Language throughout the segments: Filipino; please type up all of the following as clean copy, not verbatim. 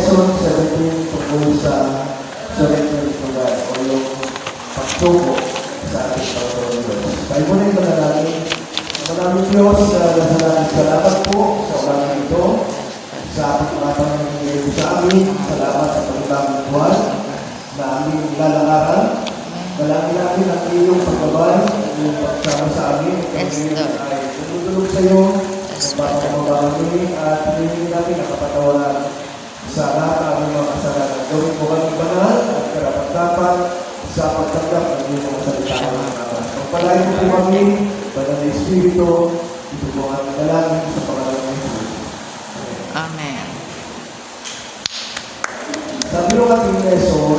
lesson 17 tungkol sa surrender to God o yung pagsuko sa ating Panginoon Diyos. Tayo muna yung manalangin. Maraming Diyos, salamat po sa umagang ito, sa ating mga pangyayari sa amin. Salamat sa pagkakang buwan na aming lalakaran. Malaki namin ang iyong pagbabay, ang iyong pagsama sa amin. Kami ay tumutulog sa iyo, magpapamabawin at hindi namin nakapatawaran sa lahat ng aming mga kasalanan. Gawin po kami banal at karapat-dapat sa pagtanggap ng iyong mga salita ng mga kawan. Pagpalain po kami, Banal na Espiritu, ito po ang dalangin sa pangalan ng Jesus. Amen. Sabi ng ating lesson,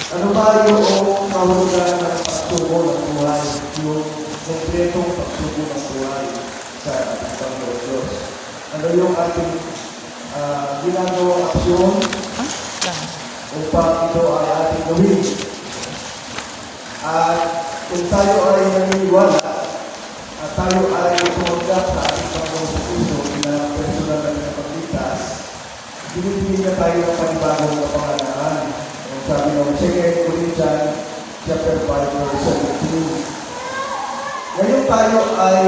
ano ba yung kahulugan ng pagsuko ng buhay, yung kompletong pagsuko ng buhay sa ating Panginoon Diyos? Ano yung ating ginagawang aksyon upang ito ay ating gawin? At kung tayo ay naniniwala at tayo ay tumanggap sa ating Panginoon sa Kristo bilang personal na pinapagligtas, binibigyan na tayo ng panibagong kapanganahan. Sabi ng 2 Corinthians chapter 5 verse 17. Ngayon tayo ay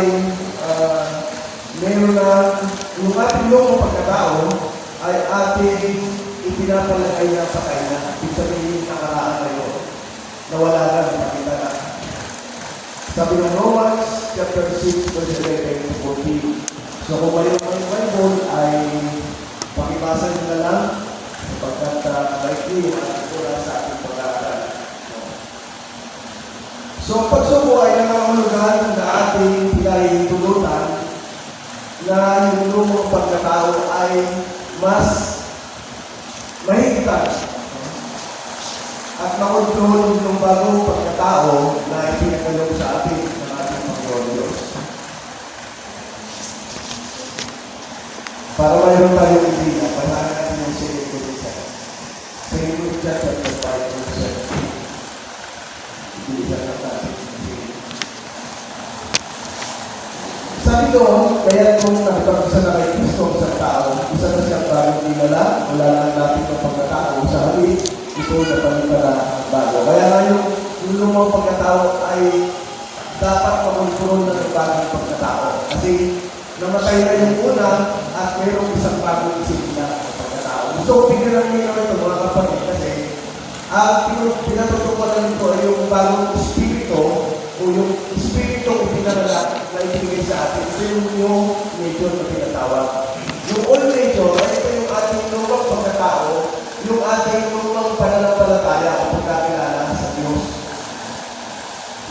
meron na yung ating loob pagkatao ay ating ipinapalagay na patay na. Ibig sabihin nakaraan ngayon. Nawala na, nakita na. Sabi ng Romans chapter 6 verse 11 to 14. So kung mayroon ang Bible ay pakibasa nyo na lang sapagkat likely yung ating pula sa ating pag-aaral. So ang pagsuko ay nangangahulugan na ating pinahihintulutan na yung lumang pagkatao ay mas mahigitan at makontrol yung bagong pagkatao na ipinagalog sa atin ng ating Panginoon Diyos. Para mayroon tayong idea, basahin natin yung 2 Corinthians. 2 Corinthians chapter 5 verse 17. Ibigyan natin. Sabi doon, kaya kung nakipag-isa na kay Kristo sa tao, isa na siyang bagong dinala, wala lang natin ng pagkatao sa halip, ito na palitala ang bago. Kaya nga yung lumang pagkatao ay dapat makontrol na ng bagong pagkatao. Kasi namatay na yung una at mayroong isang bagong isip na pagkatao. So, pigyan niyo naman ito mga kapatid kasi pinatutupan nito ay yung bagong espiritu o yung espiritu kung pinanala na ibigay sa atin. Ito yung nature na pinatawag. Yung old nature, ay ito yung ating lumang pagkatao, yung ating lumang pananampalataya o pagkakilala sa Diyos.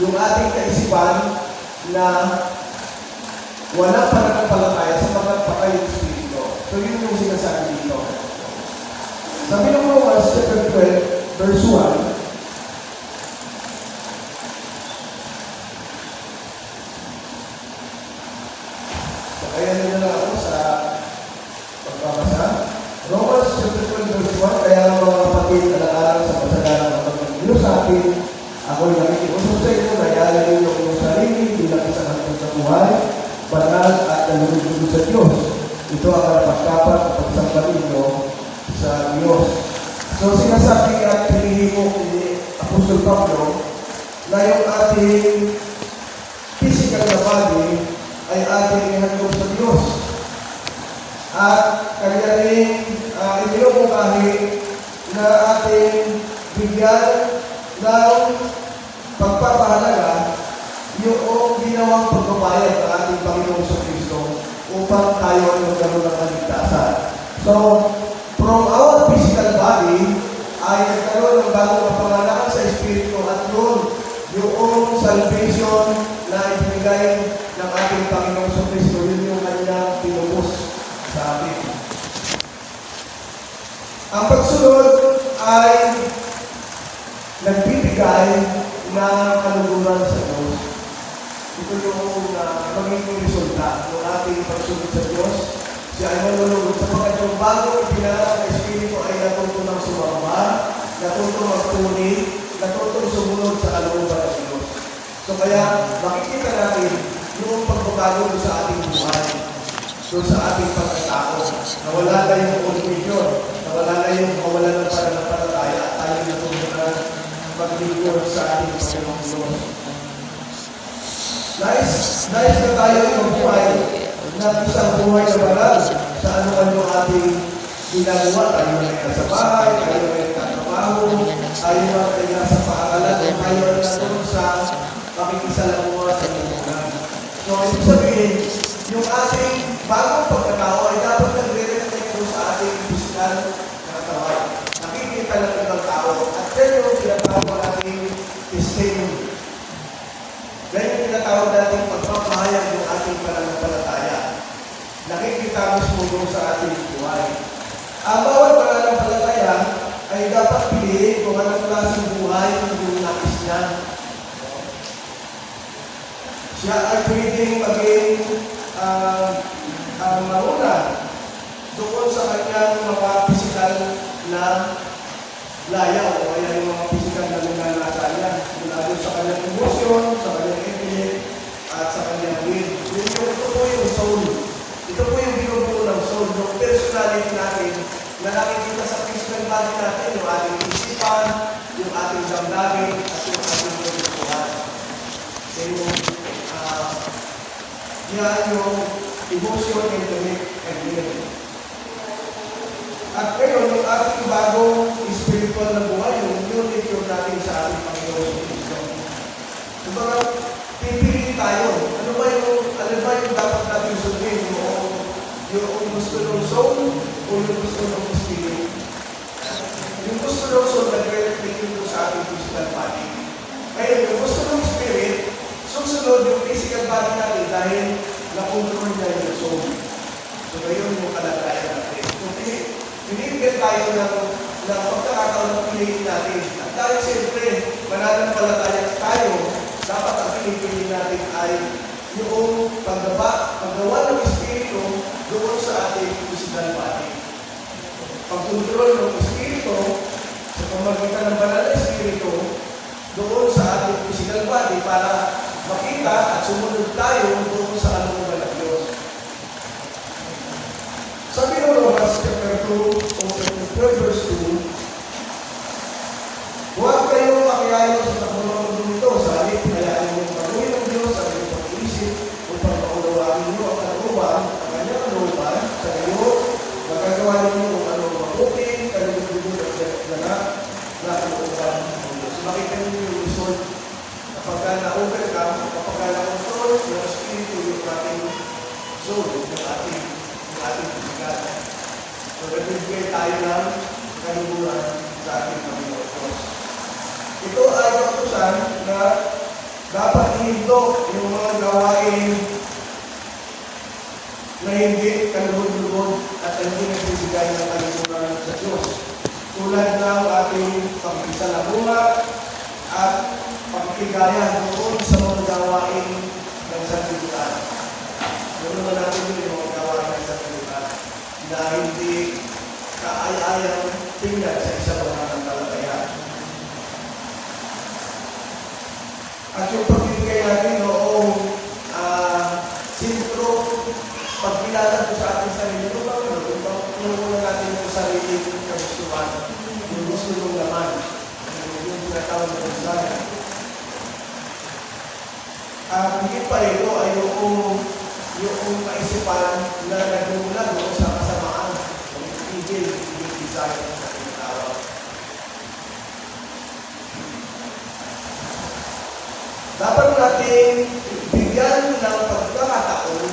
Yung ating kaisipan na walang pananampalataya sa mga patay ng Espiritu. So yun yung sinasabi dito. Sabi ng Romans chapter 12, verse 1, kaya nyo na ako sa pagbabasa. Romans chapter 12 verse 1, kaya ang mga kapatid alang-alang sa pasadaran ng pagkakilo sa atin, ako'y nakikiusap sa inyo na ialagay yung inyong sarili bilang isang hantong sa buhay, banal at nalulugod sa Diyos. Ito ang karapat-dapat at pagsambalin nyo sa Diyos. So sinasabi at pinihimo ni Apostol Pablo na yung ating physical na body ay ating ihandog sa Diyos. At kanya rin inilubukahi na ating bigyan ng pagpapahalaga yung ginawang pagbabayad ng ating Panginoon sa Kristo upang tayo ay magkaroon ng kaligtasan. So, from our physical body ay nagkaroon ng bagong kapanganakan sa Espiritu at yung salvation na ibigay ng ating Panginoon sa Kristo, yun yung kanyang pinubos sa atin. Ang pagsunod ay nagbibigay ng kaluguran sa Diyos. Ito yung magiging resulta ng ating pagsunod sa Diyos. Siya ay malulugod sapagkat yung bagong ipinala ng Espiritu ay natutong sumamba, natutong magtuni, natutong sumunod sa kalooban ng Diyos. So kaya makikita natin yung pagbabago sa ating buhay. doon sa ating pagkatao. Nawala na yung confusion, nawala na yung kawalan ng pananampalataya at tayo natutunan maglingkod sa ating Panginoong Diyos. Nais na tayo mabuhay na isang buhay na banal sa anuman yung ating ginagawa. Tayo na nasa bahay, tayo na nagtatrabaho, tayo na nasa paaralan, tayo na doon sa pakikisalamuha sa Panginoon. So, ibig sabihin, yung ating bagong pagkatao ay dapat nagre-reflect doon sa ating physical na katawan. Nakikita ng ibang tao at yan yung tinatawag natin testimony. Yan yung tinatawag natin pagpapahayag ng ating pananampalataya. Nakikita mismo doon sa ating buhay. Ang bawat pananampalataya ay dapat piliin kung anong klaseng buhay yung nais niya. Siya ay pwedeng maging maruna doon sa kanyang mga pisikal na layaw o kaya yung mga pisikal na nananasayan mula doon sa kanyang emosyon, sa kanyang intellect, at sa kanyang will. Ito po yung soul. Ito po yung binubuo ng soul, yung personality natin na nakikita sa physical body natin, yung ating isipan, yung ating damdamin, at yung ating pagkukuhan. Yan yung emotion, intellect, and will. At ngayon, yung ating bagong spiritual na buhay, yung new nature natin sa ating Panginoon sa Kristo. Kumbaga, pipili tayo. Ano ba yung dapat natin sundin? Yung gusto ng soul o yung gusto ng spirit? Yung gusto ng soul, nagre-reflect yun sa ating physical body. Ngayon, yung gusto ng spirit, susunod yung physical body natin dahil na-control niya yung soul. So, ngayon yung kalagayan natin. So, binibigyan tayo ng pagkakataon ng piliin natin. At dahil siyempre, mananampalataya tayo, dapat ang pinipili natin ay yung paggawa ng Espiritu doon sa ating physical body. Pag-control ng Espiritu sa pamagitan ng banal na Espiritu doon sa ating physical body para makita at sumunod tayo doon sa kalooban ng Diyos. Sabi ng Romans chapter 2 o chapter 12 verse 2, huwag kayong makiayon sa takbuhan ng ito, sa halip hayaan niyong patuloy ng Diyos sa inyong pag-iisip upang maunawaan niyo ang kalooban, ang kanyang kalooban sa iyo, magagawa niyo kung ano mabuti, kalooban na kalooban ng Diyos. Makita niyo yung result kapag na-overcome, kapag na-control ng Espiritu yung ating soul, yung ating physical. So, nagbibigay tayo ng kaluburan sa ating Panginoon Diyos. Ito ay kautusan na dapat ihinto yung mga gawain na hindi kalubod-lubod at hindi nagbibigay ng kaluburan sa Diyos. Tulad ng ating pagkisalamuha at pagkigaya doon sa mga gawain ng sanlibutan. Ganoon na natin yung mga gawain ng sanlibutan na hindi kaaya-ayang tingnan sa isang pananampalataya. At yung pagbibigay natin noong sintro, pagkilala ko sa ating sarili, yung pagkilala natin yung sarili ng kagustuhan, yung gusto ng laman, yung tinatawag na desire. Higit pa ito ay yung kaisipan na nagmumula doon sa kasamaan, yung evil, yung desire na tinatawag. Dapat natin bigyan ng pagkakataon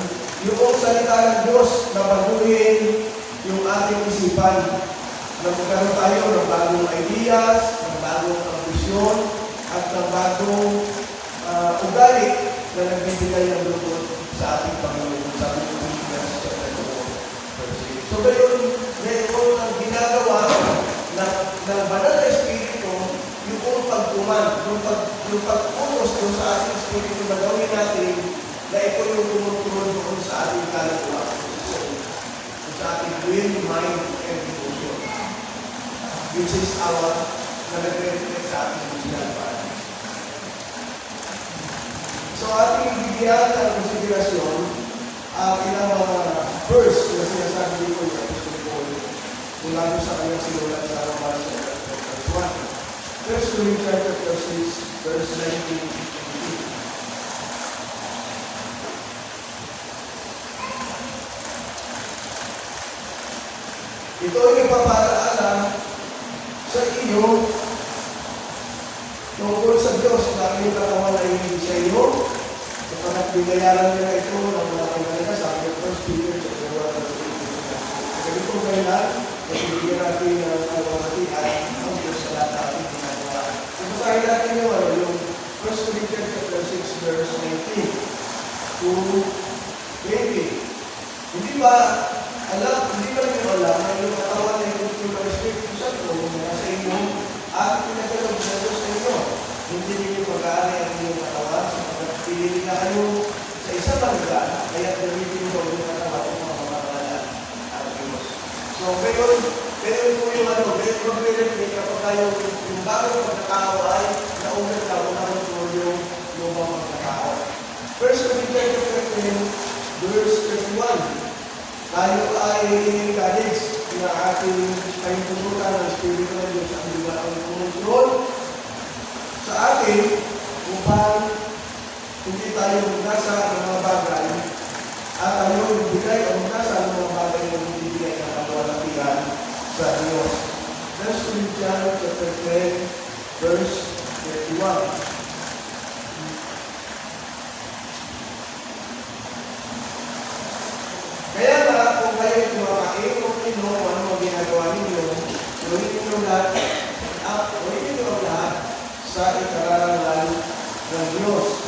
yung salita ng Diyos na baguhin yung ating isipan. Na magkaroon tayo ng bagong ideas, ng bagong ambisyon, at ng bagong ugali na nagbibigay ng lupot sa ating Panginoon sa ating Pilipinas chapter 2. So ngayon ang ginagawa ng banal na Espiritu, yung pagtuman, yung pag-focus doon sa ating Espiritu na gawin natin na ito yung tumutuloy doon sa ating kaluluwa, sa ating will, mind, and devotion. Which is our nag-reflect sa ating physical body. So ating bibigyan ng konsiderasyon ang ilang mga verse na sinasabi dito ng Apostol Paul mula doon sa kanyang sinulat sa Romans chapter 1. First Corinthians chapter 6, verse 19. Ito ay nagpapalaala sa iyo tungkol sa Diyos na inyong katawan ay hindi sa iyo sapagkat binayaran nila ito ng mga kanila sa aking First Peter chapter 1 verse 18. Ganitong kailan, nagbibigyan natin ng kalawatian ng Diyos sa lahat ng ating ginagawa. Basahin natin yung First Corinthians chapter 6 verse 19 to 20. Hindi ba niyo alam na yung katawan ay yung ng Espiritu Santo na sa inyo at pinagkalog na Diyos sa inyo? Hindi niyo pag-aari ang inyong katawan sapagkat pinili na kayo sa isang panggaan kaya gamitin mo ang inyong katawan ng mga pamamalaan at Diyos. So, pero po yung mag-reflect kapag tayo yung bagong pagkakao ay naunat ka o naunat mo yung lumang pagkakao. First Corinthians 13 verse 31. Tayo ay gadis na ating pahintulutan ng Espiritu ng Diyos ang liwanag kumontrol sa atin upang hindi tayo magnasa ng mga bagay at tayo magbigay o magnasa ng mga bagay na magbibigay ng kaluwalhatian sa Diyos. First Corinthians chapter 10 verse 31. Kaya nga, kung kayo kumakain o inom o ano ang ginagawa ninyo, gawin ninyo ang lahat sa ikararangal ng Diyos.